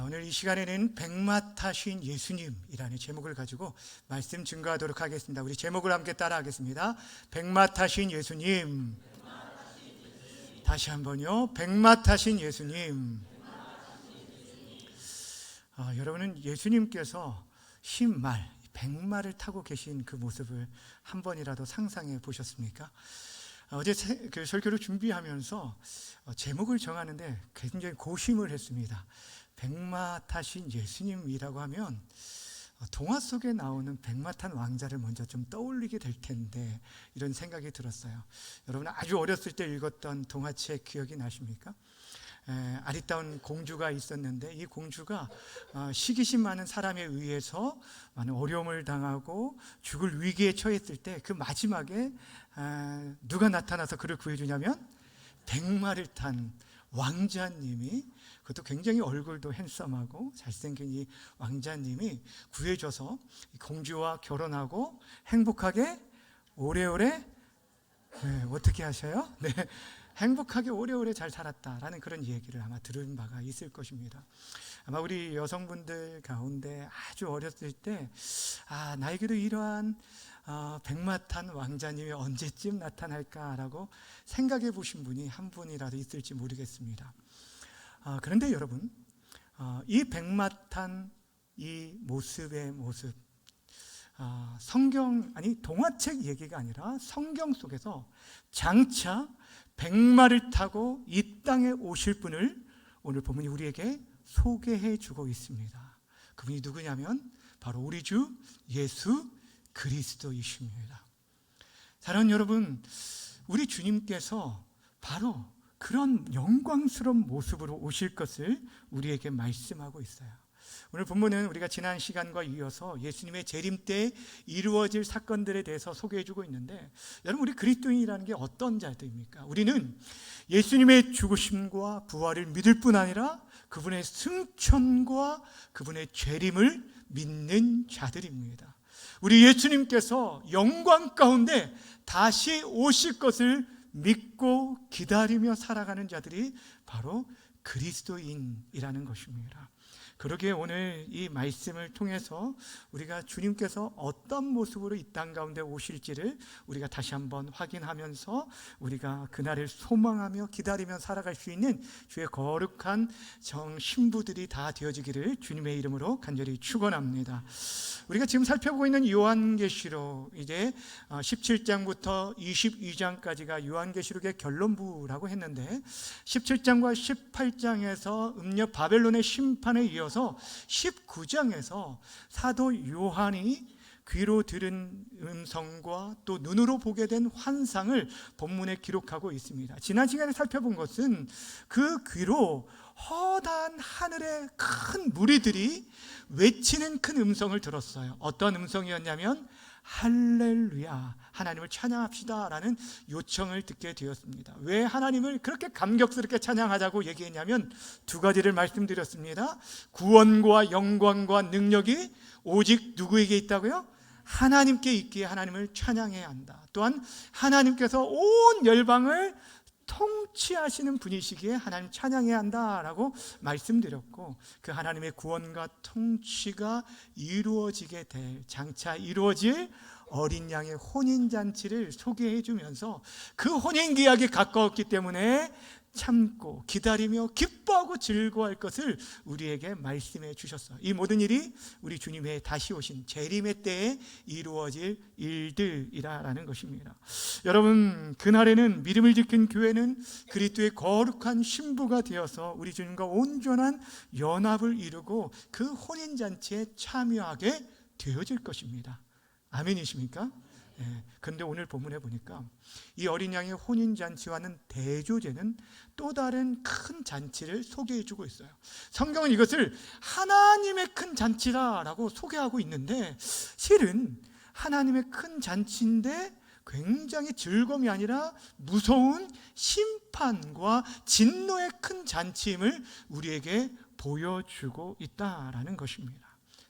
오늘 이 시간에는 백마타신 예수님이라는 제목을 가지고 말씀 증거하도록 하겠습니다. 우리 제목을 함께 따라하겠습니다. 백마타신 예수님. 다시 한번요. 백마타신 예수님. 여러분은 예수님께서 흰말, 백마를 타고 계신 그 모습을 한 번이라도 상상해 보셨습니까? 어제 그 설교를 준비하면서 제목을 정하는데 굉장히 고심을 했습니다. 백마 타신 예수님이라고 하면 동화 속에 나오는 백마 탄 왕자를 먼저 좀 떠올리게 될 텐데, 이런 생각이 들었어요. 여러분 아주 어렸을 때 읽었던 동화책 기억이 나십니까? 아리따운 공주가 있었는데, 이 공주가 시기심 많은 사람에 의해서 많은 어려움을 당하고 죽을 위기에 처했을 때 그 마지막에 누가 나타나서 그를 구해주냐면 백마를 탄 왕자님이, 그것도 굉장히 얼굴도 핸섬하고 잘생긴 이 왕자님이 구해줘서 공주와 결혼하고 행복하게 오래오래, 어떻게 하셔요? 네, 행복하게 오래오래 잘 살았다라는 그런 얘기를 아마 들은 바가 있을 것입니다. 아마 우리 여성분들 가운데 아주 어렸을 때 나에게도 이러한 백마탄 왕자님이 언제쯤 나타날까라고 생각해 보신 분이 한 분이라도 있을지 모르겠습니다. 그런데 여러분, 이 백마탄 이 모습의 모습, 동화책 얘기가 아니라 성경 속에서 장차 백마를 타고 이 땅에 오실 분을 오늘 본문이 우리에게 소개해 주고 있습니다. 그분이 누구냐면 바로 우리 주 예수 그리스도이십니다. 사랑하는 여러분, 우리 주님께서 바로 그런 영광스러운 모습으로 오실 것을 우리에게 말씀하고 있어요. 오늘 본문은 우리가 지난 시간과 이어서 예수님의 재림 때 이루어질 사건들에 대해서 소개해주고 있는데, 여러분 우리 그리스도인이라는 게 어떤 자들입니까? 우리는 예수님의 죽으심과 부활을 믿을 뿐 아니라 그분의 승천과 그분의 재림을 믿는 자들입니다. 우리 예수님께서 영광 가운데 다시 오실 것을 믿고 기다리며 살아가는 자들이 바로 그리스도인이라는 것입니다. 그러기에 오늘 이 말씀을 통해서 우리가 주님께서 어떤 모습으로 이 땅 가운데 오실지를 우리가 다시 한번 확인하면서 우리가 그날을 소망하며 기다리며 살아갈 수 있는 주의 거룩한 신부들이 다 되어지기를 주님의 이름으로 간절히 축원합니다. 우리가 지금 살펴보고 있는 요한계시록, 이제 17장부터 22장까지가 요한계시록의 결론부라고 했는데, 17장과 18장에서 음녀 바벨론의 심판에 이어서 19장에서 사도 요한이 귀로 들은 음성과 또 눈으로 보게 된 환상을 본문에 기록하고 있습니다. 지난 시간에 살펴본 것은 그 귀로 허다한 하늘의 큰 무리들이 외치는 큰 음성을 들었어요. 어떤 음성이었냐면 할렐루야, 하나님을 찬양합시다 라는 요청을 듣게 되었습니다. 왜 하나님을 그렇게 감격스럽게 찬양하자고 얘기했냐면 두 가지를 말씀드렸습니다. 구원과 영광과 능력이 오직 누구에게 있다고요? 하나님께 있기에 하나님을 찬양해야 한다. 또한 하나님께서 온 열방을 통치하시는 분이시기에 하나님 찬양해야 한다라고 말씀드렸고, 그 하나님의 구원과 통치가 이루어지게 될, 장차 이루어질 어린 양의 혼인잔치를 소개해 주면서 그 혼인기약이 가까웠기 때문에 참고 기다리며 기뻐하고 즐거워할 것을 우리에게 말씀해 주셨어요. 이 모든 일이 우리 주님의 다시 오신 재림의 때에 이루어질 일들이라는 것입니다. 여러분, 그날에는 믿음을 지킨 교회는 그리스도의 거룩한 신부가 되어서 우리 주님과 온전한 연합을 이루고 그 혼인잔치에 참여하게 되어질 것입니다. 아멘이십니까? 그런데 오늘 본문에 보니까 이 어린 양의 혼인잔치와는 대조되는 또 다른 큰 잔치를 소개해 주고 있어요. 성경은 이것을 하나님의 큰 잔치라고 소개하고 있는데, 실은 하나님의 큰 잔치인데 굉장히 즐거움이 아니라 무서운 심판과 진노의 큰 잔치임을 우리에게 보여주고 있다라는 것입니다.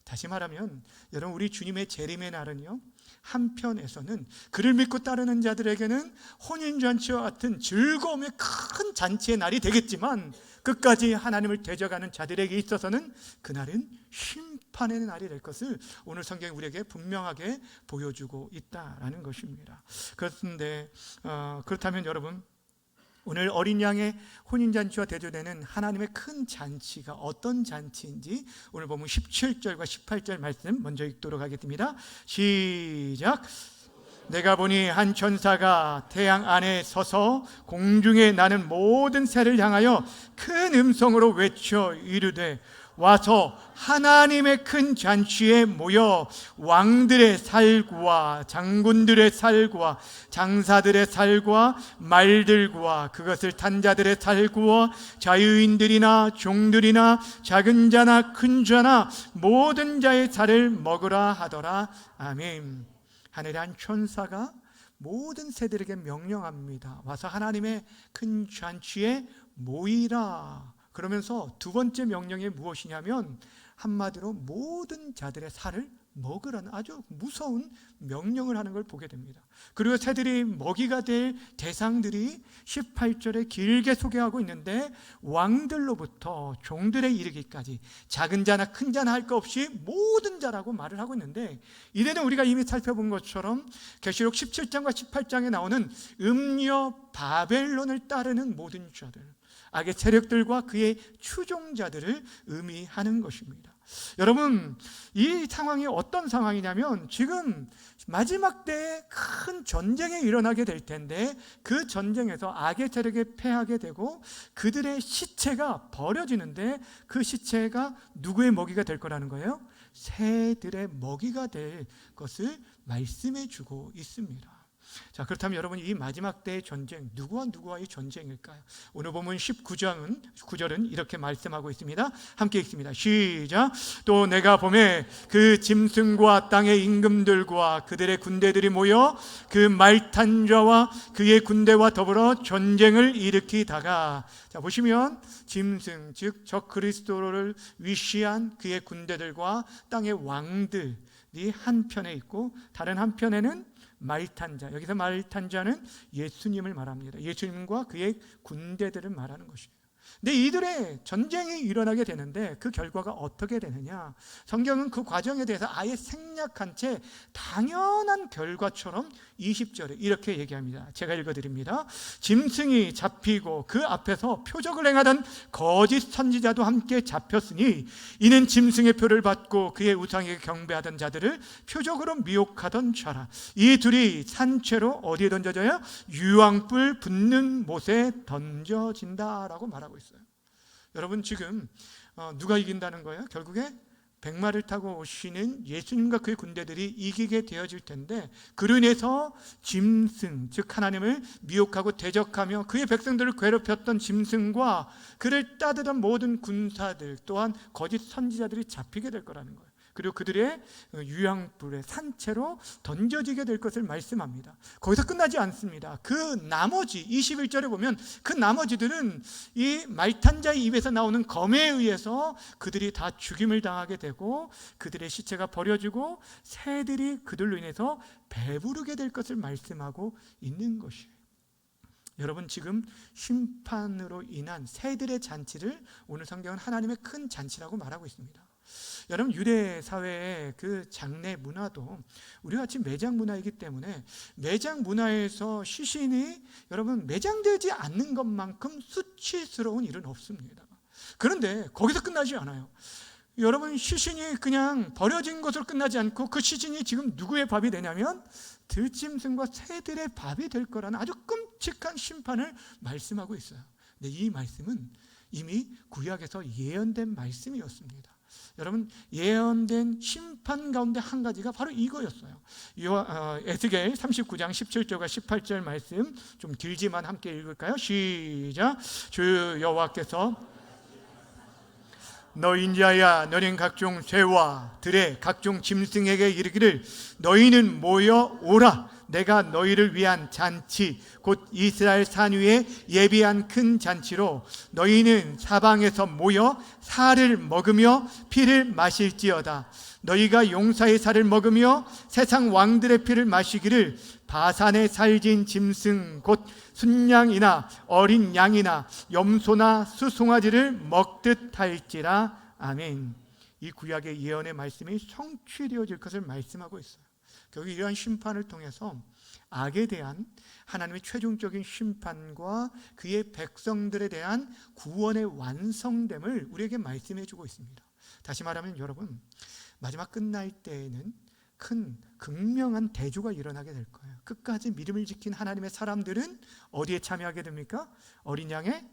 다시 말하면 여러분, 우리 주님의 재림의 날은요, 한편에서는 그를 믿고 따르는 자들에게는 혼인잔치와 같은 즐거움의 큰 잔치의 날이 되겠지만, 끝까지 하나님을 대적하는 자들에게 있어서는 그날은 심판의 날이 될 것을 오늘 성경이 우리에게 분명하게 보여주고 있다라는 것입니다. 그렇다면 여러분, 오늘 어린 양의 혼인잔치와 대조되는 하나님의 큰 잔치가 어떤 잔치인지 오늘 보면 17절과 18절 말씀 먼저 읽도록 하겠습니다. 시작. 내가 보니 한 천사가 태양 안에 서서 공중에 나는 모든 새를 향하여 큰 음성으로 외쳐 이르되, 와서 하나님의 큰 잔치에 모여 왕들의 살과 장군들의 살과 장사들의 살과 말들과 그것을 탄 자들의 살과 자유인들이나 종들이나 작은 자나 큰 자나 모든 자의 살을 먹으라 하더라. 아멘. 하늘의 한 천사가 모든 새들에게 명령합니다. 와서 하나님의 큰 잔치에 모이라. 그러면서 두 번째 명령이 무엇이냐면, 한마디로 모든 자들의 살을 먹으라는 아주 무서운 명령을 하는 걸 보게 됩니다. 그리고 새들이 먹이가 될 대상들이 18절에 길게 소개하고 있는데, 왕들로부터 종들에 이르기까지 작은 자나 큰 자나 할 것 없이 모든 자라고 말을 하고 있는데, 이래는 우리가 이미 살펴본 것처럼 계시록 17장과 18장에 나오는 음녀 바벨론을 따르는 모든 자들, 악의 세력들과 그의 추종자들을 의미하는 것입니다. 여러분, 이 상황이 어떤 상황이냐면, 지금 마지막 때에 큰 전쟁이 일어나게 될 텐데, 그 전쟁에서 악의 세력에 패하게 되고 그들의 시체가 버려지는데, 그 시체가 누구의 먹이가 될 거라는 거예요? 새들의 먹이가 될 것을 말씀해 주고 있습니다. 자, 그렇다면 여러분, 이 마지막 때의 전쟁, 누구와의 전쟁일까요? 오늘 보면 19절은 이렇게 말씀하고 있습니다. 함께 읽습니다. 시작. 또 내가 보매 그 짐승과 땅의 임금들과 그들의 군대들이 모여 그 말 탄 자와 그의 군대와 더불어 전쟁을 일으키다가, 자, 보시면 짐승, 즉 적그리스도를 위시한 그의 군대들과 땅의 왕들이 한편에 있고, 다른 한편에는 말탄 자, 여기서 말탄 자는 예수님을 말합니다. 예수님과 그의 군대들을 말하는 것이에요. 근데 이들의 전쟁이 일어나게 되는데 그 결과가 어떻게 되느냐? 성경은 그 과정에 대해서 아예 생략한 채 당연한 결과처럼 20절에 이렇게 얘기합니다. 제가 읽어드립니다. 짐승이 잡히고 그 앞에서 표적을 행하던 거짓 선지자도 함께 잡혔으니, 이는 짐승의 표를 받고 그의 우상에게 경배하던 자들을 표적으로 미혹하던 자라. 이 둘이 산채로 어디에 던져져요? 유황불 붙는 못에 던져진다라고 말하고 있어요. 여러분, 지금 누가 이긴다는 거예요? 결국에 백마를 타고 오시는 예수님과 그의 군대들이 이기게 되어질 텐데, 그로 인해서 짐승, 즉 하나님을 미혹하고 대적하며 그의 백성들을 괴롭혔던 짐승과 그를 따르던 모든 군사들, 또한 거짓 선지자들이 잡히게 될 거라는 거예요. 그리고 그들의 유황불에 산채로 던져지게 될 것을 말씀합니다. 거기서 끝나지 않습니다. 그 나머지 21절에 보면 그 나머지들은 이 말탄자의 입에서 나오는 검에 의해서 그들이 다 죽임을 당하게 되고, 그들의 시체가 버려지고 새들이 그들로 인해서 배부르게 될 것을 말씀하고 있는 것이에요. 여러분, 지금 심판으로 인한 새들의 잔치를 오늘 성경은 하나님의 큰 잔치라고 말하고 있습니다. 여러분, 유대 사회의 그 장례 문화도 우리와 같이 매장 문화이기 때문에, 매장 문화에서 시신이 여러분 매장되지 않는 것만큼 수치스러운 일은 없습니다. 그런데 거기서 끝나지 않아요. 여러분, 시신이 그냥 버려진 것으로 끝나지 않고 그 시신이 지금 누구의 밥이 되냐면 들짐승과 새들의 밥이 될 거라는 아주 끔찍한 심판을 말씀하고 있어요. 근데 이 말씀은 이미 구약에서 예언된 말씀이었습니다. 여러분, 예언된 심판 가운데 한 가지가 바로 이거였어요. 에스겔 39장 17절과 18절 말씀 좀 길지만 함께 읽을까요? 시작. 주 여호와께서 너 인자야, 너는 각종 새와 들의 각종 짐승에게 이르기를, 너희는 모여 오라. 내가 너희를 위한 잔치, 곧 이스라엘 산 위에 예비한 큰 잔치로 너희는 사방에서 모여 살을 먹으며 피를 마실지어다. 너희가 용사의 살을 먹으며 세상 왕들의 피를 마시기를 바산에 살진 짐승 곧 순양이나 어린 양이나 염소나 수송아지를 먹듯 할지라. 아멘. 이 구약의 예언의 말씀이 성취되어질 것을 말씀하고 있어요. 결국 이러한 심판을 통해서 악에 대한 하나님의 최종적인 심판과 그의 백성들에 대한 구원의 완성됨을 우리에게 말씀해 주고 있습니다. 다시 말하면 여러분, 마지막 끝날 때에는 큰 극명한 대조가 일어나게 될 거예요. 끝까지 믿음을 지킨 하나님의 사람들은 어디에 참여하게 됩니까? 어린 양의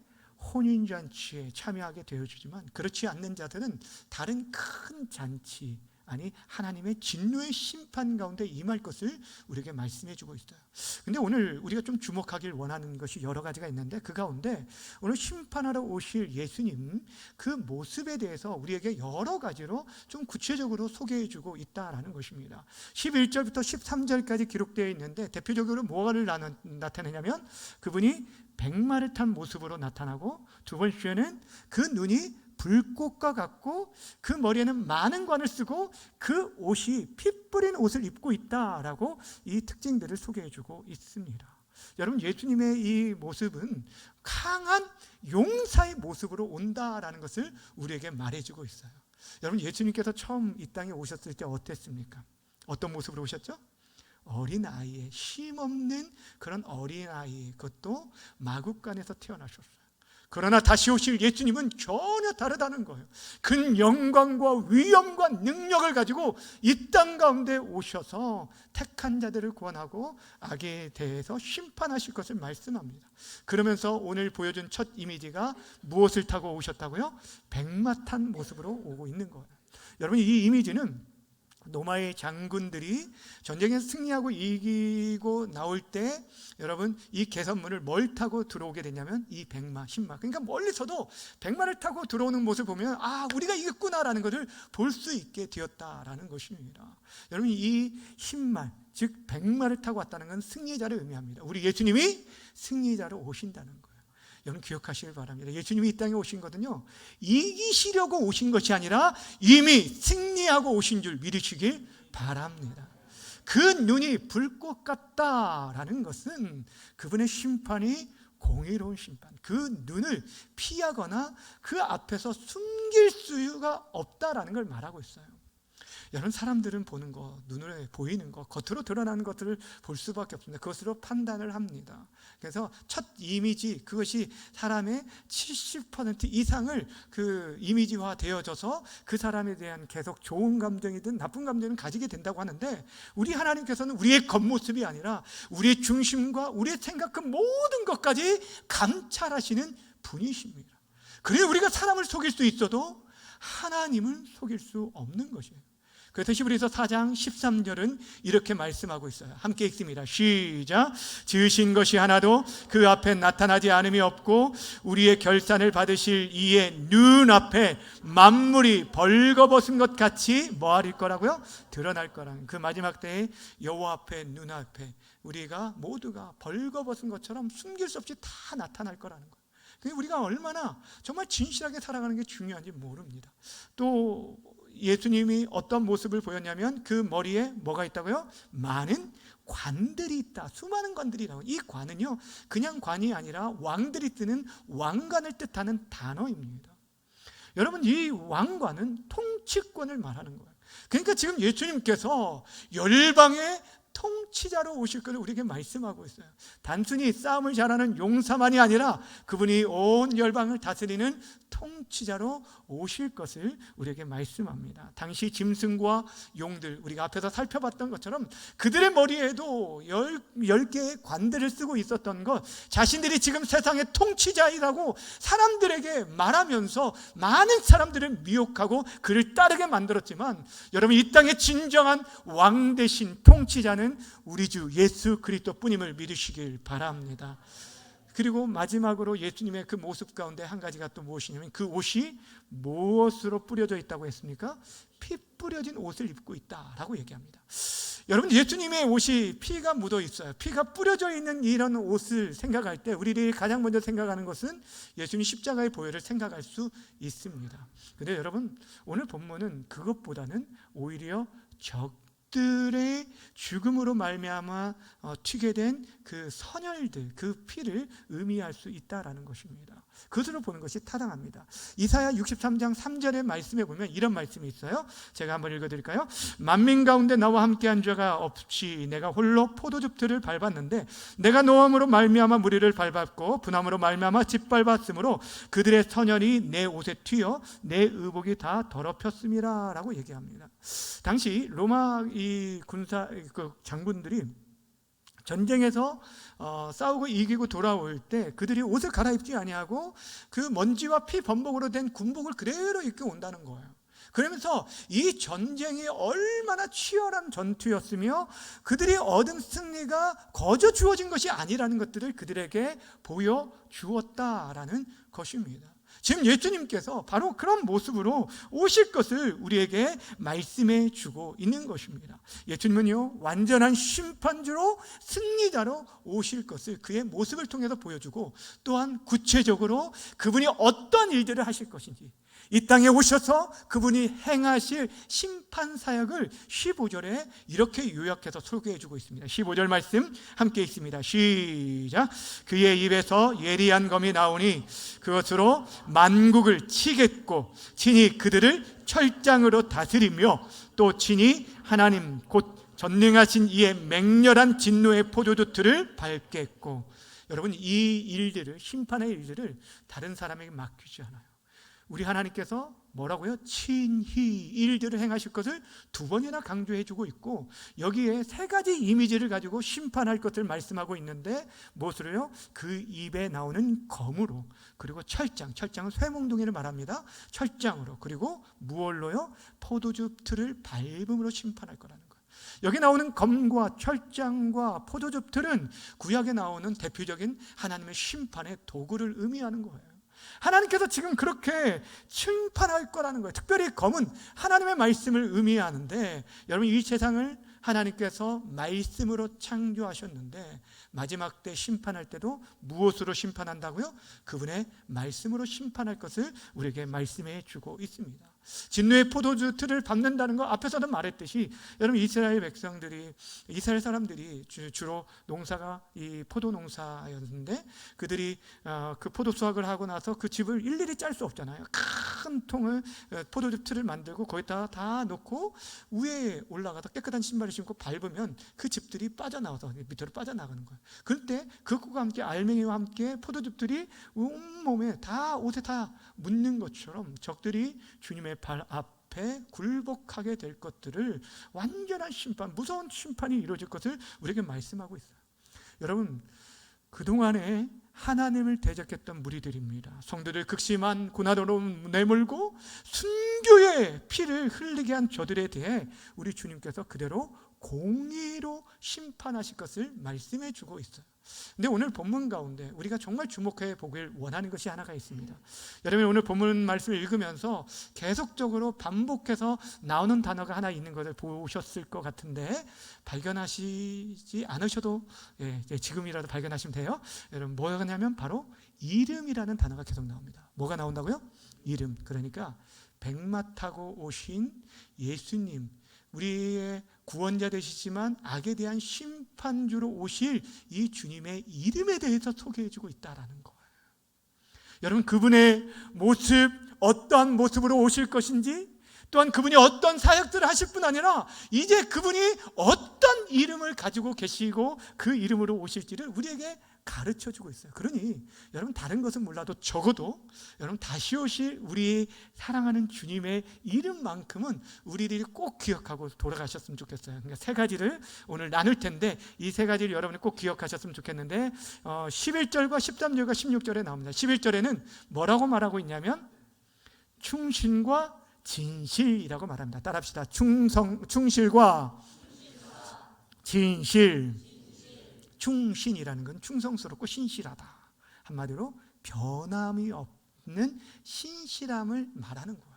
혼인잔치에 참여하게 되어주지만, 그렇지 않는 자들은 다른 큰 잔치, 아니 하나님의 진노의 심판 가운데 임할 것을 우리에게 말씀해 주고 있어요. 근데 오늘 우리가 좀 주목하길 원하는 것이 여러 가지가 있는데, 그 가운데 오늘 심판하러 오실 예수님 그 모습에 대해서 우리에게 여러 가지로 좀 구체적으로 소개해 주고 있다라는 것입니다. 11절부터 13절까지 기록되어 있는데, 대표적으로 뭐를 나타내냐면 그분이 백마를 탄 모습으로 나타나고, 두 번째는 그 눈이 불꽃과 같고 그 머리에는 많은 관을 쓰고 그 옷이 피 뿌린 옷을 입고 있다라고 이 특징들을 소개해주고 있습니다. 여러분, 예수님의 이 모습은 강한 용사의 모습으로 온다라는 것을 우리에게 말해주고 있어요. 여러분, 예수님께서 처음 이 땅에 오셨을 때 어땠습니까? 어떤 모습으로 오셨죠? 어린아이의, 힘없는 그런 어린아이, 그것도 마구간에서 태어나셨어요. 그러나 다시 오실 예수님은 전혀 다르다는 거예요. 큰 영광과 위엄과 능력을 가지고 이 땅 가운데 오셔서 택한 자들을 구원하고 악에 대해서 심판하실 것을 말씀합니다. 그러면서 오늘 보여준 첫 이미지가 무엇을 타고 오셨다고요? 백마 탄 모습으로 오고 있는 거예요. 여러분, 이 이미지는 로마의 장군들이 전쟁에서 승리하고 이기고 나올 때, 여러분, 이 개선문을 뭘 타고 들어오게 되냐면 이 백마, 신마. 그러니까 멀리서도 백마를 타고 들어오는 모습을 보면 우리가 이겼구나라는 것을 볼 수 있게 되었다라는 것입니다. 여러분, 이 신말, 즉 백마를 타고 왔다는 건 승리자를 의미합니다. 우리 예수님이 승리자로 오신다는 거예요. 여러분, 기억하시길 바랍니다. 예수님이 이 땅에 오신 것은요, 이기시려고 오신 것이 아니라 이미 승리하고 오신 줄 믿으시길 바랍니다. 그 눈이 불꽃 같다라는 것은 그분의 심판이 공의로운 심판, 그 눈을 피하거나 그 앞에서 숨길 수가 없다라는 걸 말하고 있어요. 여러분, 사람들은 보는 것, 눈에 보이는 것, 겉으로 드러나는 것들을 볼 수밖에 없습니다. 그것으로 판단을 합니다. 그래서 첫 이미지, 그것이 사람의 70% 이상을 그 이미지화 되어져서 그 사람에 대한 계속 좋은 감정이든 나쁜 감정을 가지게 된다고 하는데, 우리 하나님께서는 우리의 겉모습이 아니라 우리의 중심과 우리의 생각, 그 모든 것까지 감찰하시는 분이십니다. 그래서 우리가 사람을 속일 수 있어도 하나님을 속일 수 없는 것이에요. 그래서 히브리서 4장 13절은 이렇게 말씀하고 있어요. 함께 읽습니다. 시작. 지으신 것이 하나도 그 앞에 나타나지 않음이 없고 우리의 결산을 받으실 이의 눈앞에 만물이 벌거벗은 것 같이 뭐할 거라고요? 드러날 거라는, 그 마지막 때에 여호와 앞에, 눈앞에 우리가 모두가 벌거벗은 것처럼 숨길 수 없이 다 나타날 거라는 거예요. 우리가 얼마나 정말 진실하게 살아가는 게 중요한지 모릅니다. 또 예수님이 어떤 모습을 보였냐면 그 머리에 뭐가 있다고요? 많은 관들이 있다. 수많은 관들이라고. 이 관은요, 그냥 관이 아니라 왕들이 쓰는 왕관을 뜻하는 단어입니다. 여러분, 이 왕관은 통치권을 말하는 거예요. 그러니까 지금 예수님께서 열방의 통치자로 오실 것을 우리에게 말씀하고 있어요. 단순히 싸움을 잘하는 용사만이 아니라 그분이 온 열방을 다스리는 통치자로 오실 것을 우리에게 말씀합니다. 당시 짐승과 용들, 우리가 앞에서 살펴봤던 것처럼 그들의 머리에도 10개의 관들을 쓰고 있었던 것, 자신들이 지금 세상의 통치자이라고 사람들에게 말하면서 많은 사람들을 미혹하고 그를 따르게 만들었지만, 여러분, 이 땅의 진정한 왕 대신 통치자는 우리 주 예수 그리스도뿐임을 믿으시길 바랍니다. 그리고 마지막으로 예수님의 그 모습 가운데 한 가지가 또 무엇이냐면, 그 옷이 무엇으로 뿌려져 있다고 했습니까? 피 뿌려진 옷을 입고 있다라고 얘기합니다. 여러분, 예수님의 옷이 피가 묻어 있어요. 피가 뿌려져 있는 이런 옷을 생각할 때 우리들이 가장 먼저 생각하는 것은 예수님 십자가의 보혈을 생각할 수 있습니다. 근데 여러분, 오늘 본문은 그것보다는 오히려 적들의 죽음으로 말미암아 튀게 된 그 선혈들, 그 피를 의미할 수 있다라는 것입니다. 그것으로 보는 것이 타당합니다. 이사야 63장 3절의 말씀에 보면 이런 말씀이 있어요. 제가 한번 읽어드릴까요? 만민 가운데 나와 함께한 죄가 없이 내가 홀로 포도즙들을 밟았는데 내가 노함으로 말미암아 무리를 밟았고 분함으로 말미암아 짓밟았으므로 그들의 선혈이 내 옷에 튀어 내 의복이 다 더럽혔음이라 라고 얘기합니다. 당시 로마 이 군사 그 장군들이 전쟁에서 싸우고 이기고 돌아올 때 그들이 옷을 갈아입지 아니하고 그 먼지와 피 범벅으로 된 군복을 그대로 입고 온다는 거예요. 그러면서 이 전쟁이 얼마나 치열한 전투였으며 그들이 얻은 승리가 거저 주어진 것이 아니라는 것들을 그들에게 보여주었다라는 것입니다. 지금 예수님께서 바로 그런 모습으로 오실 것을 우리에게 말씀해 주고 있는 것입니다. 예수님은요, 완전한 심판주로 승리자로 오실 것을 그의 모습을 통해서 보여주고 또한 구체적으로 그분이 어떤 일들을 하실 것인지 이 땅에 오셔서 그분이 행하실 심판 사역을 15절에 이렇게 요약해서 소개해 주고 있습니다. 15절 말씀 함께 읽습니다. 시작. 그의 입에서 예리한 검이 나오니 그것으로 만국을 치겠고 친히 그들을 철장으로 다스리며 또 친히 하나님 곧 전능하신 이의 맹렬한 진노의 포도주틀을 밟겠고. 여러분, 이 일들을, 심판의 일들을 다른 사람에게 맡기지 않아요. 우리 하나님께서 뭐라고요? 친히 일들을 행하실 것을 두 번이나 강조해 주고 있고 여기에 세 가지 이미지를 가지고 심판할 것을 말씀하고 있는데 무엇으로요? 그 입에 나오는 검으로, 그리고 철장은 쇠몽둥이를 말합니다. 철장으로, 그리고 무얼로요? 포도주 틀을 밟음으로 심판할 거라는 거예요. 여기 나오는 검과 철장과 포도주 틀은 구약에 나오는 대표적인 하나님의 심판의 도구를 의미하는 거예요. 하나님께서 지금 그렇게 심판할 거라는 거예요. 특별히 검은 하나님의 말씀을 의미하는데, 여러분, 이 세상을 하나님께서 말씀으로 창조하셨는데 마지막 때 심판할 때도 무엇으로 심판한다고요? 그분의 말씀으로 심판할 것을 우리에게 말씀해 주고 있습니다. 진노의 포도주 틀을 밟는다는 거 앞에서도 말했듯이, 여러분, 이스라엘 백성들이, 이스라엘 사람들이 주로 농사가 이 포도 농사였는데 그들이 그 포도 수확을 하고 나서 그 즙을 일일이 짤 수 없잖아요. 큰 통을 포도주 틀을 만들고 거기다가 다 넣고 위에 올라가서 깨끗한 신발을 신고 밟으면 그 즙들이 빠져나와서 밑으로 빠져나가는 거예요. 그럴 때 그것과 함께 알맹이와 함께 포도즙들이 온몸에 다, 옷에 다 묻는 것처럼 적들이 주님의 발 앞에 굴복하게 될 것들을, 완전한 심판, 무서운 심판이 이루어질 것을 우리에게 말씀하고 있어요. 여러분, 그동안에 하나님을 대적했던 무리들입니다. 성도들 극심한 고난으로 내몰고 순교의 피를 흘리게 한 저들에 대해 우리 주님께서 그대로 공의로 심판하실 것을 말씀해 주고 있어요. 근데 오늘 본문 가운데 우리가 정말 주목해 보길 원하는 것이 하나가 있습니다. 여러분, 오늘 본문 말씀을 읽으면서 계속적으로 반복해서 나오는 단어가 하나 있는 것을 보셨을 것 같은데 발견하시지 않으셔도 지금이라도 발견하시면 돼요. 여러분, 뭐냐면 바로 이름이라는 단어가 계속 나옵니다. 뭐가 나온다고요? 이름. 그러니까 백마 타고 오신 예수님, 우리의 구원자 되시지만 악에 대한 심판주로 오실 이 주님의 이름에 대해서 소개해주고 있다는 거예요. 여러분, 그분의 모습, 어떠한 모습으로 오실 것인지, 또한 그분이 어떤 사역들을 하실 뿐 아니라 이제 그분이 어떤 이름을 가지고 계시고 그 이름으로 오실지를 우리에게 가르쳐주고 있어요. 그러니 여러분, 다른 것은 몰라도 적어도 여러분 다시 오실 우리 사랑하는 주님의 이름만큼은 우리들이 꼭 기억하고 돌아가셨으면 좋겠어요. 그러니까 세 가지를 오늘 나눌 텐데 이 세 가지를 여러분이 꼭 기억하셨으면 좋겠는데 11절과 13절과 16절에 나옵니다. 11절에는 뭐라고 말하고 있냐면 충신과 진실이라고 말합니다. 따라합시다. 충실과 진실. 충신이라는 건 충성스럽고 신실하다. 한마디로 변함이 없는 신실함을 말하는 거예요.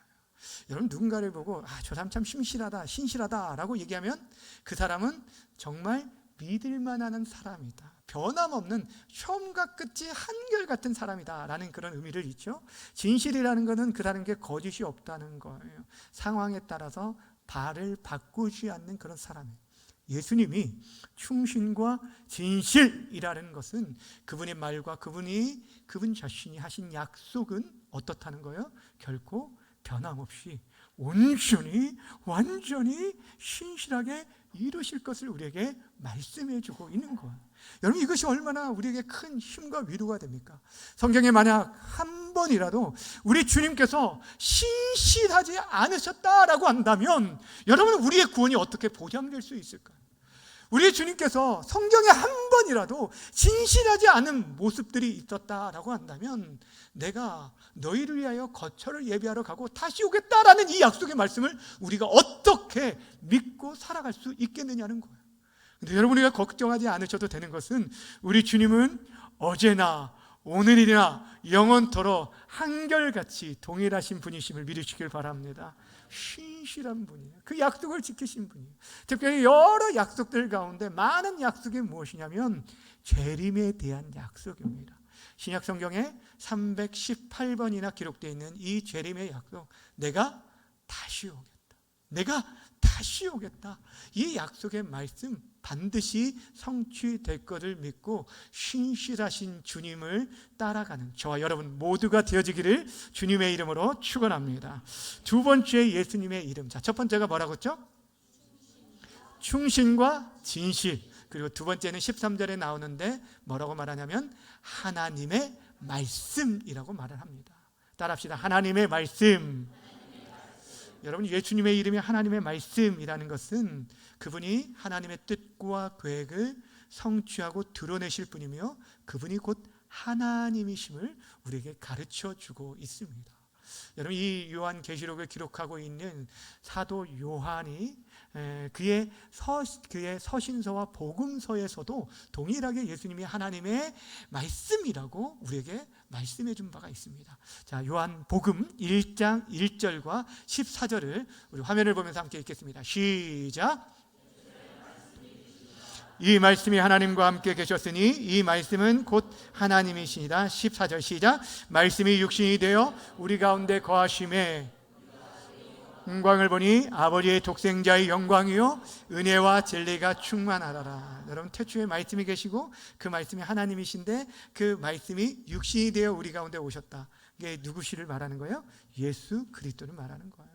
여러분 누군가를 보고 저 사람 참 신실하다 라고 얘기하면 그 사람은 정말 믿을만한 사람이다, 변함없는 처음과 끝이 한결같은 사람이다 라는 그런 의미를 있죠. 진실이라는 것은 그 사람에게 거짓이 없다는 거예요. 상황에 따라서 발을 바꾸지 않는 그런 사람이에요. 예수님이 충신과 진실이라는 것은 그분의 말과 그분 자신이 하신 약속은 어떻다는 거예요? 결코 변함없이 온전히 완전히 신실하게 이루실 것을 우리에게 말씀해 주고 있는 거예요. 여러분 이것이 얼마나 우리에게 큰 힘과 위로가 됩니까? 성경에 만약 한 번이라도 우리 주님께서 신실하지 않으셨다라고 한다면 여러분 우리의 구원이 어떻게 보장될 수 있을까요? 우리 주님께서 성경에 한 번이라도 진실하지 않은 모습들이 있었다라고 한다면 내가 너희를 위하여 거처를 예비하러 가고 다시 오겠다라는 이 약속의 말씀을 우리가 어떻게 믿고 살아갈 수 있겠느냐는 거예요. 근데 여러분 우리가 걱정하지 않으셔도 되는 것은 우리 주님은 어제나 오늘이나 영원토록 한결같이 동일하신 분이심을 믿으시길 바랍니다. 신실한 분이에요. 그 약속을 지키신 분이에요. 특별히 여러 약속들 가운데 많은 약속이 무엇이냐면 재림에 대한 약속입니다. 신약 성경에 318번이나 기록되어 있는 이 재림의 약속, 내가 다시 오겠다. 이 약속의 말씀 반드시 성취될 것을 믿고 신실하신 주님을 따라가는 저와 여러분 모두가 되어지기를 주님의 이름으로 축원합니다. 두 번째 예수님의 이름. 자, 첫 번째가 뭐라고 했죠? 충신과 진실. 그리고 두 번째는 13절에 나오는데 뭐라고 말하냐면 하나님의 말씀이라고 말을 합니다. 따라합시다. 하나님의 말씀. 여러분 예수님의 이름이 하나님의 말씀이라는 것은 그분이 하나님의 뜻과 계획을 성취하고 드러내실 분이며 그분이 곧 하나님이심을 우리에게 가르쳐 주고 있습니다. 여러분 이 요한계시록을 기록하고 있는 사도 요한이 그의 서신서와 복음서에서도 동일하게 예수님이 하나님의 말씀이라고 우리에게 말씀해 준 바가 있습니다. 자, 요한복음 1장 1절과 14절을 우리 화면을 보면서 함께 읽겠습니다. 시작. 이 말씀이 하나님과 함께 계셨으니 이 말씀은 곧 하나님이시니라. 14절 시작. 말씀이 육신이 되어 우리 가운데 거하심에 영광을 보니 아버지의 독생자의 영광이요 은혜와 진리가 충만하더라. 여러분 태초에 말씀이 계시고 그 말씀이 하나님이신데 그 말씀이 육신이 되어 우리 가운데 오셨다. 이게 누구시를 말하는 거예요? 예수 그리스도를 말하는 거예요.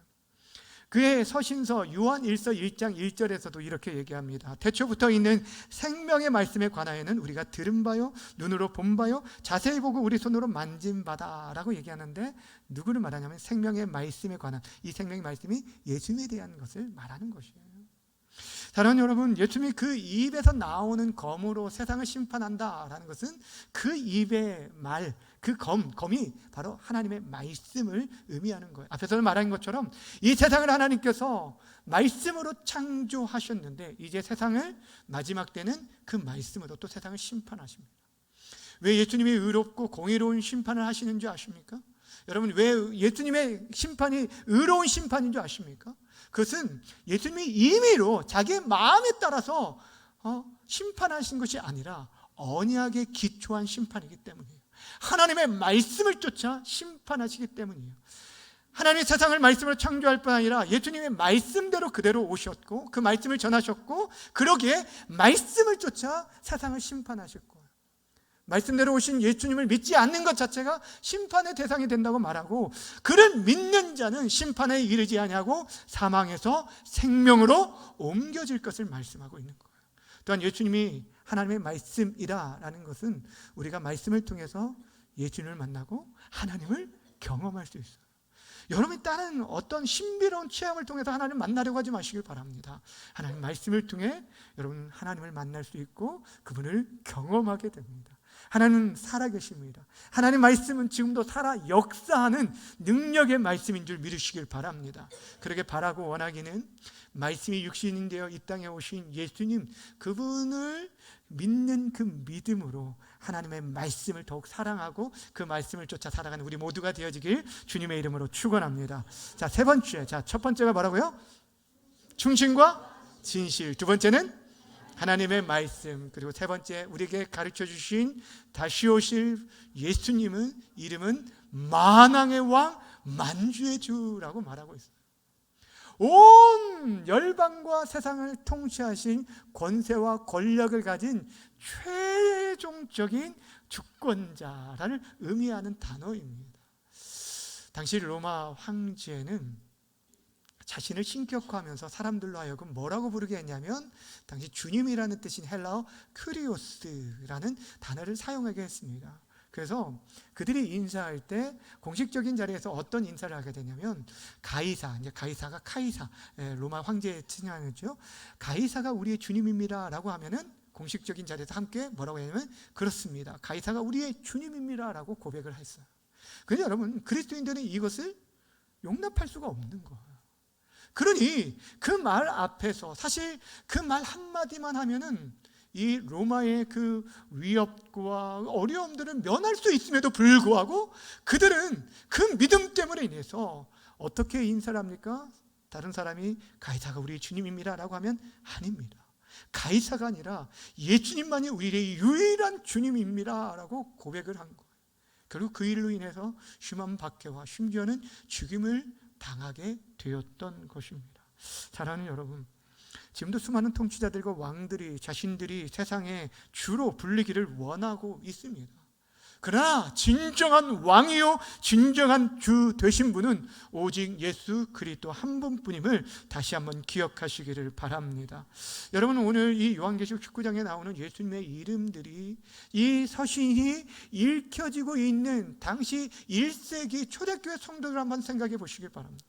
그의 서신서 요한 1서 1장 1절에서도 이렇게 얘기합니다. 태초부터 있는 생명의 말씀에 관하여는 우리가 들은 바요 눈으로 본 바요 자세히 보고 우리 손으로 만진 바다 라고 얘기하는데 누구를 말하냐면 생명의 말씀에 관한 이 생명의 말씀이 예수님에 대한 것을 말하는 것이에요. 사랑하는 여러분, 예수님이 그 입에서 나오는 검으로 세상을 심판한다라는 것은 그 입의 말, 그 검이 바로 하나님의 말씀을 의미하는 거예요. 앞에서 말한 것처럼 이 세상을 하나님께서 말씀으로 창조하셨는데 이제 세상을 마지막 때는 그 말씀으로 또 세상을 심판하십니다. 왜 예수님이 의롭고 공의로운 심판을 하시는 줄 아십니까? 여러분 왜 예수님의 심판이 의로운 심판인 줄 아십니까? 그것은 예수님이 임의로 자기의 마음에 따라서 심판하신 것이 아니라 언약에 기초한 심판이기 때문이에요. 하나님의 말씀을 쫓아 심판하시기 때문이에요. 하나님의 세상을 말씀으로 창조할 뿐 아니라 예수님의 말씀대로 그대로 오셨고 그 말씀을 전하셨고 그러기에 말씀을 쫓아 세상을 심판하실 거예요. 말씀대로 오신 예수님을 믿지 않는 것 자체가 심판의 대상이 된다고 말하고 그를 믿는 자는 심판에 이르지 아니하고 사망에서 생명으로 옮겨질 것을 말씀하고 있는 거예요. 또한 예수님이 하나님의 말씀이라는 것은 우리가 말씀을 통해서 예수님을 만나고 하나님을 경험할 수 있어요. 여러분이 다른 어떤 신비로운 체험을 통해서 하나님을 만나려고 하지 마시길 바랍니다. 하나님 말씀을 통해 여러분 하나님을 만날 수 있고 그분을 경험하게 됩니다. 하나님은 살아계십니다. 하나님 말씀은 지금도 살아 역사하는 능력의 말씀인 줄 믿으시길 바랍니다. 그렇게 바라고 원하기는 말씀이 육신이 되어 이 땅에 오신 예수님, 그분을 믿는 그 믿음으로 하나님의 말씀을 더욱 사랑하고 그 말씀을 쫓아 살아가는 우리 모두가 되어지길 주님의 이름으로 축원합니다. 자, 세 번째, 첫 번째가 뭐라고요? 충신과 진실. 두 번째는 하나님의 말씀. 그리고 세 번째, 우리에게 가르쳐 주신 다시 오실 예수님은 이름은 만왕의 왕, 만주의 주라고 말하고 있어요. 온 열방과 세상을 통치하신 권세와 권력을 가진 최종적인 주권자를 의미하는 단어입니다. 당시 로마 황제는 자신을 신격화하면서 사람들로 하여금 뭐라고 부르게 했냐면 당시 주님이라는 뜻인 헬라어 크리오스라는 단어를 사용하게 했습니다. 그래서 그들이 인사할 때 공식적인 자리에서 어떤 인사를 하게 되냐면 가이사, 이제 가이사가 카이사, 로마 황제의 칭하죠. 가이사가 우리의 주님입니다 라고 하면은 공식적인 자리에서 함께 뭐라고 하냐면 그렇습니다, 가이사가 우리의 주님입니다 라고 고백을 했어요. 그런데 여러분, 그리스도인들은 이것을 용납할 수가 없는 거예요. 그러니 그 말 앞에서 사실 그 말 한마디만 하면은 이 로마의 그 위협과 어려움들을 면할 수 있음에도 불구하고 그들은 그 믿음 때문에 인해서 어떻게 인사를 합니까? 다른 사람이 가이사가 우리의 주님입니다 라고 하면 아닙니다. 가이사가 아니라 예수님만이 우리의 유일한 주님입니다 라고 고백을 한 거예요. 결국 그 일로 인해서 흉한 박해와 심지어는 죽임을 당하게 되었던 것입니다. 사랑하는 여러분, 지금도 수많은 통치자들과 왕들이 자신들이 세상의 주로 불리기를 원하고 있습니다. 그러나 진정한 왕이요 진정한 주 되신 분은 오직 예수 그리스도 한 분뿐임을 다시 한번 기억하시기를 바랍니다. 여러분, 오늘 이 요한계시록 19장에 나오는 예수님의 이름들이 이 서신이 읽혀지고 있는 당시 1세기 초대교회 성도들 한번 생각해 보시길 바랍니다.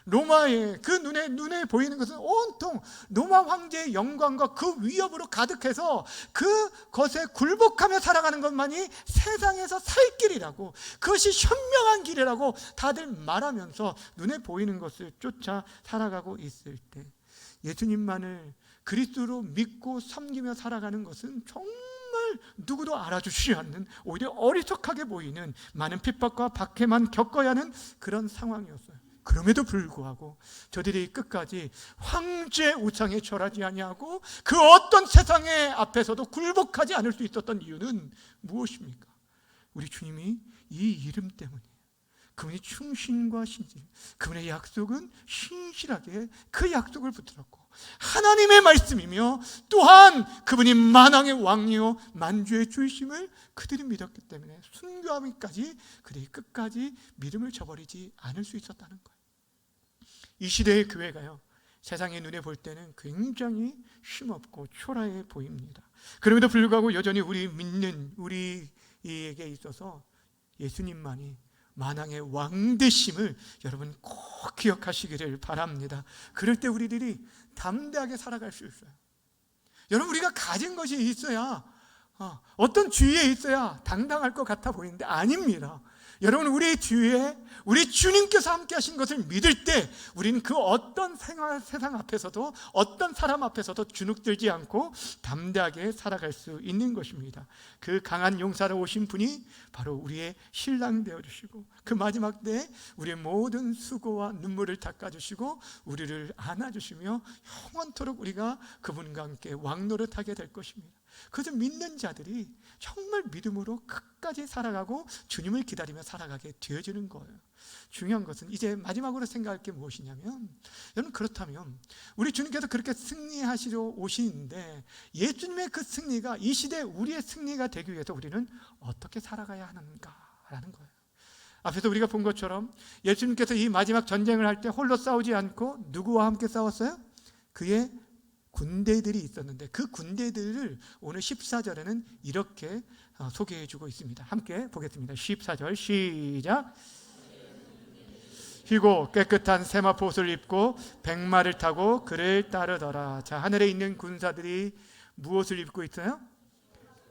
로마의 그 눈에 보이는 것은 온통 로마 황제의 영광과 그 위협으로 가득해서 그것에 굴복하며 살아가는 것만이 세상에서 살 길이라고, 그것이 현명한 길이라고 다들 말하면서 눈에 보이는 것을 쫓아 살아가고 있을 때 예수님만을 그리스도로 믿고 섬기며 살아가는 것은 정말 누구도 알아주지 않는, 오히려 어리석하게 보이는, 많은 핍박과 박해만 겪어야 하는 그런 상황이었어요. 그럼에도 불구하고 저들이 끝까지 황제 우상에 절하지 아니하고 그 어떤 세상의 앞에서도 굴복하지 않을 수 있었던 이유는 무엇입니까? 우리 주님이 이 이름 때문이에요. 그분이 충신과 신실, 그분의 약속은 신실하게 그 약속을 붙들었고 하나님의 말씀이며 또한 그분이 만왕의 왕이요 만주의 주이심을 그들이 믿었기 때문에 순교하기까지 그들이 끝까지 믿음을 저버리지 않을 수 있었다는 거예요. 이 시대의 교회가요, 세상의 눈에 볼 때는 굉장히 힘없고 초라해 보입니다. 그럼에도 불구하고 여전히 우리 믿는 우리에게 있어서 예수님만이 만왕의 왕 되심을 여러분 꼭 기억하시기를 바랍니다. 그럴 때 우리들이 담대하게 살아갈 수 있어요. 여러분, 우리가 가진 것이 있어야, 어떤 주위에 있어야 당당할 것 같아 보이는데 아닙니다. 여러분, 우리 주위에 우리 주님께서 함께 하신 것을 믿을 때 우리는 그 어떤 세상 앞에서도 어떤 사람 앞에서도 주눅들지 않고 담대하게 살아갈 수 있는 것입니다. 그 강한 용사로 오신 분이 바로 우리의 신랑 되어주시고 그 마지막 때에 우리의 모든 수고와 눈물을 닦아주시고 우리를 안아주시며 영원토록 우리가 그분과 함께 왕노릇하게 될 것입니다. 그저 믿는 자들이 정말 믿음으로 끝까지 살아가고 주님을 기다리며 살아가게 되어지는 거예요. 중요한 것은 이제 마지막으로 생각할 게 무엇이냐면, 여러분, 그렇다면 우리 주님께서 그렇게 승리하시러 오시는데 예수님의 그 승리가 이 시대에 우리의 승리가 되기 위해서 우리는 어떻게 살아가야 하는가라는 거예요. 앞에서 우리가 본 것처럼 예수님께서 이 마지막 전쟁을 할 때 홀로 싸우지 않고 누구와 함께 싸웠어요? 그의 군대들이 있었는데 그 군대들을 오늘 14절에는 이렇게 소개해 주고 있습니다. 함께 보겠습니다. 14절 시작. 희고 깨끗한 세마포 옷을 입고 백마를 타고 그를 따르더라. 자, 하늘에 있는 군사들이 무엇을 입고 있어요?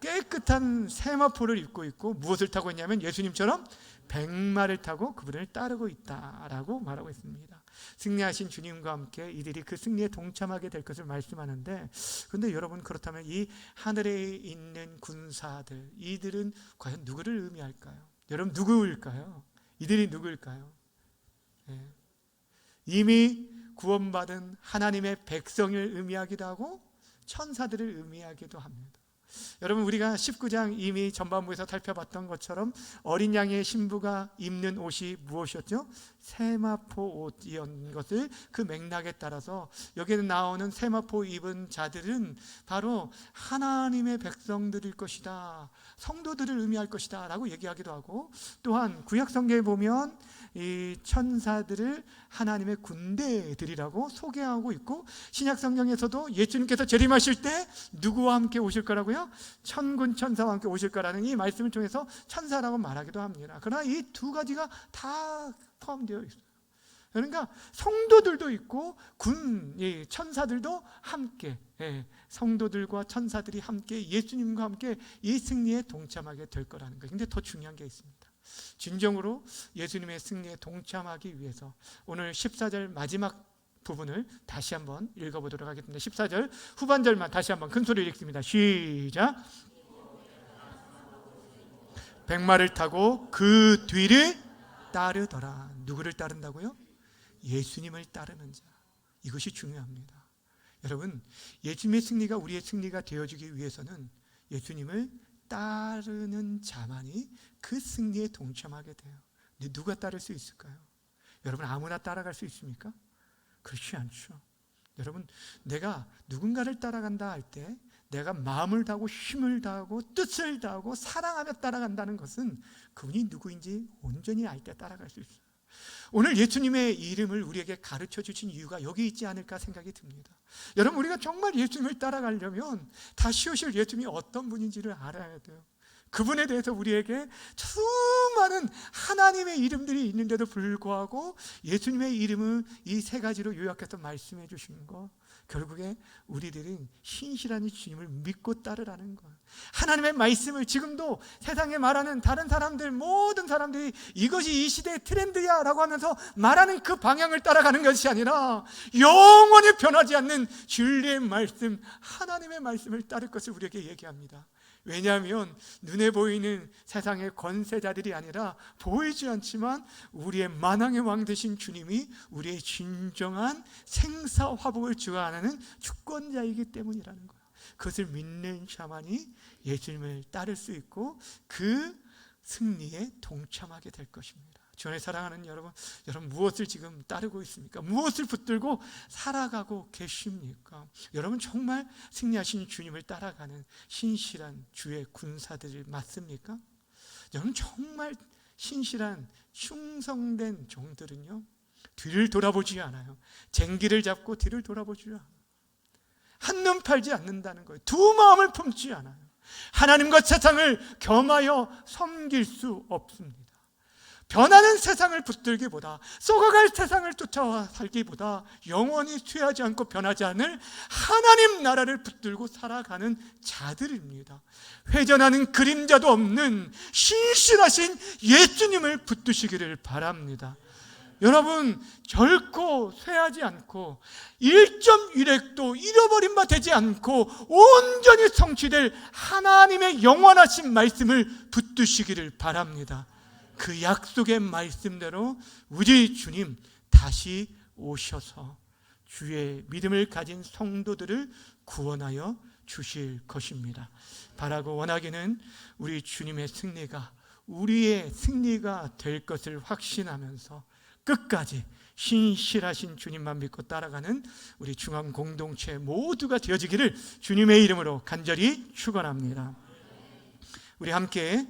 깨끗한 세마포를 입고 있고 무엇을 타고 있냐면 예수님처럼 백마를 타고 그분을 따르고 있다라고 말하고 있습니다. 승리하신 주님과 함께 이들이 그 승리에 동참하게 될 것을 말씀하는데, 그런데 여러분, 그렇다면 이 하늘에 있는 군사들, 이들은 과연 누구를 의미할까요? 여러분, 누구일까요? 이들이 누구일까요? 이미 구원받은 하나님의 백성을 의미하기도 하고 천사들을 의미하기도 합니다. 여러분, 우리가 19장 이미 전반부에서 살펴봤던 것처럼 어린 양의 신부가 입는 옷이 무엇이었죠? 세마포 옷이었는 것을 그 맥락에 따라서 여기에 나오는 세마포 입은 자들은 바로 하나님의 백성들일 것이다, 성도들을 의미할 것이다 라고 얘기하기도 하고, 또한 구약성경에 보면 이 천사들을 하나님의 군대들이라고 소개하고 있고, 신약성경에서도 예수님께서 재림하실 때 누구와 함께 오실 거라고요? 천군 천사와 함께 오실 거라는 이 말씀을 통해서 천사라고 말하기도 합니다. 그러나 이 두 가지가 다 포함되어 있어요. 그러니까 성도들도 있고 천사들도 함께, 성도들과 천사들이 함께 예수님과 함께 이 승리에 동참하게 될 거라는 거예요. 근데 더 중요한 게 있습니다. 진정으로 예수님의 승리에 동참하기 위해서 오늘 14절 마지막 부분을 다시 한번 읽어보도록 하겠습니다. 14절 후반절만 다시 한번 큰 소리로 읽습니다. 시작. 백마를 타고 그 뒤를 따르더라. 누구를 따른다고요? 예수님을 따르는 자. 이것이 중요합니다. 여러분, 예수님의 승리가 우리의 승리가 되어주기 위해서는 예수님을 따르는 자만이 그 승리에 동참하게 돼요. 근데 누가 따를 수 있을까요? 여러분, 아무나 따라갈 수 있습니까? 그렇지 않죠. 여러분, 내가 누군가를 따라간다 할 때 내가 마음을 다하고 힘을 다하고 뜻을 다하고 사랑하며 따라간다는 것은 그분이 누구인지 온전히 알 때 따라갈 수 있어요. 오늘 예수님의 이름을 우리에게 가르쳐 주신 이유가 여기 있지 않을까 생각이 듭니다. 여러분, 우리가 정말 예수님을 따라가려면 다시 오실 예수님이 어떤 분인지를 알아야 돼요. 그분에 대해서 우리에게 수많은 하나님의 이름들이 있는데도 불구하고 예수님의 이름은 이 세 가지로 요약해서 말씀해 주신 거, 결국에 우리들은 신실한 주님을 믿고 따르라는 거예요. 하나님의 말씀을 지금도 세상에 말하는 다른 사람들, 모든 사람들이 이것이 이 시대의 트렌드야 라고 하면서 말하는 그 방향을 따라가는 것이 아니라 영원히 변하지 않는 진리의 말씀, 하나님의 말씀을 따를 것을 우리에게 얘기합니다. 왜냐하면 눈에 보이는 세상의 권세자들이 아니라 보이지 않지만 우리의 만왕의 왕 되신 주님이 우리의 진정한 생사화복을 주관하는 주권자이기 때문이라는 거예요. 그것을 믿는 자만이 예수님을 따를 수 있고 그 승리에 동참하게 될 것입니다. 주의 사랑하는 여러분, 무엇을 지금 따르고 있습니까? 무엇을 붙들고 살아가고 계십니까? 여러분, 정말 승리하신 주님을 따라가는 신실한 주의 군사들이 맞습니까? 여러분, 정말 신실한 충성된 종들은요, 뒤를 돌아보지 않아요. 쟁기를 잡고 뒤를 돌아보지 않아요. 한눈 팔지 않는다는 거예요. 두 마음을 품지 않아요. 하나님과 세상을 겸하여 섬길 수 없습니다. 변하는 세상을 붙들기보다, 썩어갈 세상을 쫓아와 살기보다 영원히 쇠하지 않고 변하지 않을 하나님 나라를 붙들고 살아가는 자들입니다. 회전하는 그림자도 없는 신실하신 예수님을 붙드시기를 바랍니다. 여러분, 결코 쇠하지 않고 1.1획도 잃어버린 바 되지 않고 온전히 성취될 하나님의 영원하신 말씀을 붙드시기를 바랍니다. 그 약속의 말씀대로 우리 주님 다시 오셔서 주의 믿음을 가진 성도들을 구원하여 주실 것입니다. 바라고 원하기는 우리 주님의 승리가 우리의 승리가 될 것을 확신하면서 끝까지 신실하신 주님만 믿고 따라가는 우리 중앙 공동체 모두가 되어지기를 주님의 이름으로 간절히 축원합니다. 우리 함께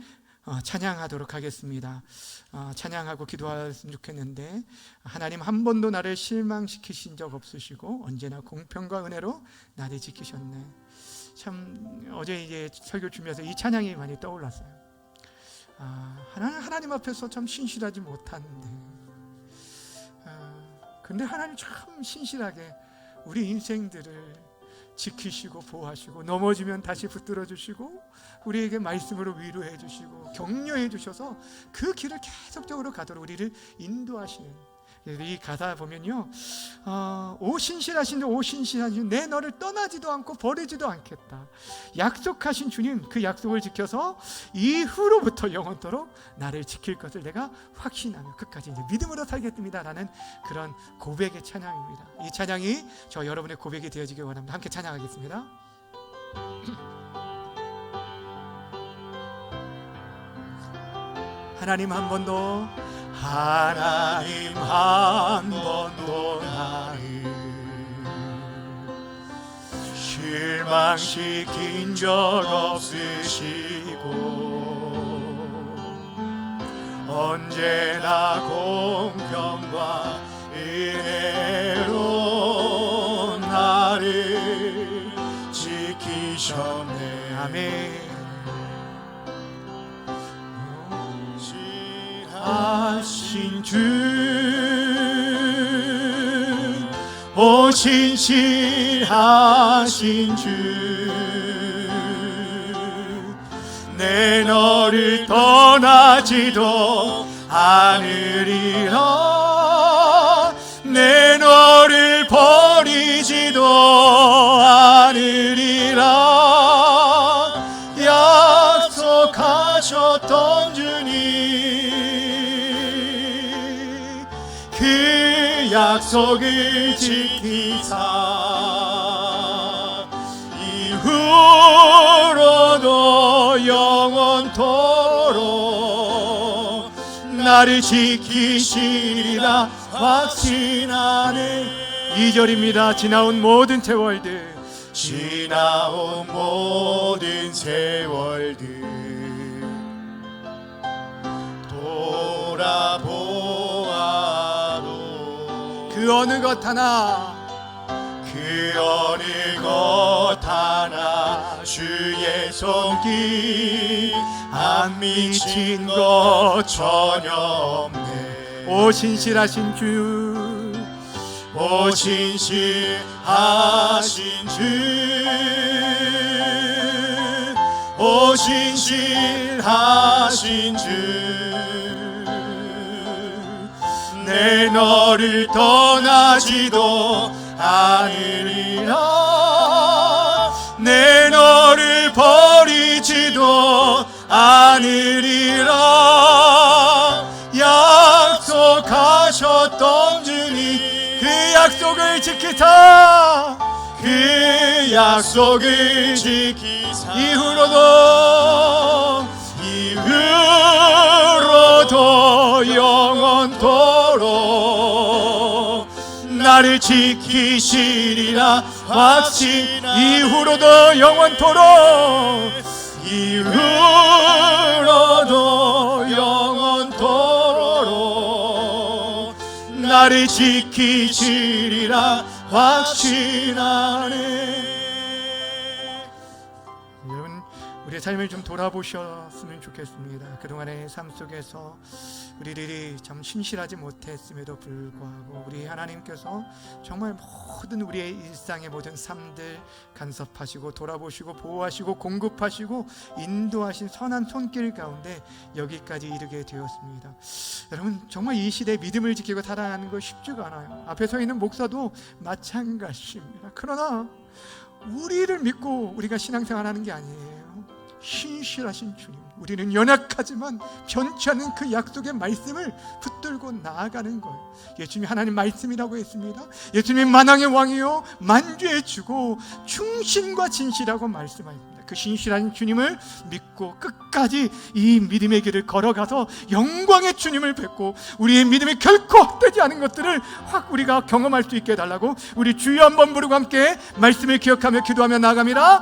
찬양하도록 하겠습니다. 찬양하고 기도했으면 좋겠는데, 하나님 한 번도 나를 실망시키신 적 없으시고 언제나 공평과 은혜로 나를 지키셨네. 참 어제 이제 설교 준비해서 이 찬양이 많이 떠올랐어요. 하나님 앞에서 참 신실하지 못하는데, 근데 하나님 참 신실하게 우리 인생들을 지키시고 보호하시고 넘어지면 다시 붙들어 주시고 우리에게 말씀으로 위로해 주시고 격려해 주셔서 그 길을 계속적으로 가도록 우리를 인도하시는, 이 가사 보면요, 오 신실하신 주 내 너를 떠나지도 않고 버리지도 않겠다. 약속하신 주님, 그 약속을 지켜서 이후로부터 영원토록 나를 지킬 것을 내가 확신하며 끝까지 이제 믿음으로 살겠습니다라는 그런 고백의 찬양입니다. 이 찬양이 저 여러분의 고백이 되어지길 원합니다. 함께 찬양하겠습니다. 하나님 한 번 더, 하나님 한 번도 나를 실망시킨 적 없으시고 언제나 공평과 은혜로 나를 지키셨네. 아멘. 하신 주, 오 신실하신 주, 내 너를 떠나지도 않으리라. 내 너를 버리지도 않으리라. 약속하셨던 주님, 그 약속을 지키사 이후로도 영원토록 나를 지키시리라 확신하네. 2절입니다. 지나온 모든 세월들, 지나온 모든 세월들 돌아보아도 그 어느 것 하나, 그 어느 것 하나 주의 손길 안 미친 것 전혀 없네. 오 신실하신 주, 오 신실하신 주, 오 신실하신 주, 내 너를 떠나지도 않으리라. 내 너를 버리지도 않으리라. 약속하셨던 주님, 그 약속을 지키사, 그 약속을 지키사 이후로도 영원토록 나를 지키시리라 확신. 이후로도 영원토록, 이후로도 영원토록 나를 지키시리라 확신하네. 여러분, 우리의 삶을 좀 돌아보셨으면 좋겠습니다. 그동안의 삶 속에서 우리들이 참 신실하지 못했음에도 불구하고 우리 하나님께서 정말 모든 우리의 일상의 모든 삶들 간섭하시고 돌아보시고 보호하시고 공급하시고 인도하신 선한 손길 가운데 여기까지 이르게 되었습니다. 여러분, 정말 이 시대에 믿음을 지키고 살아가는 거 쉽지가 않아요. 앞에 서 있는 목사도 마찬가지입니다. 그러나 우리를 믿고 우리가 신앙생활하는 게 아니에요. 신실하신 주님, 우리는 연약하지만 변치 않는 그 약속의 말씀을 붙들고 나아가는 거예요. 예수님이 하나님 말씀이라고 했습니다. 예수님이 만왕의 왕이요 만주의 주고 충신과 진실하고 말씀하십니다. 그 신실한 주님을 믿고 끝까지 이 믿음의 길을 걸어가서 영광의 주님을 뵙고 우리의 믿음이 결코 헛되지 않은 것들을 확 우리가 경험할 수 있게 해달라고 우리 주여 한번 부르고 함께 말씀을 기억하며 기도하며 나아갑니다.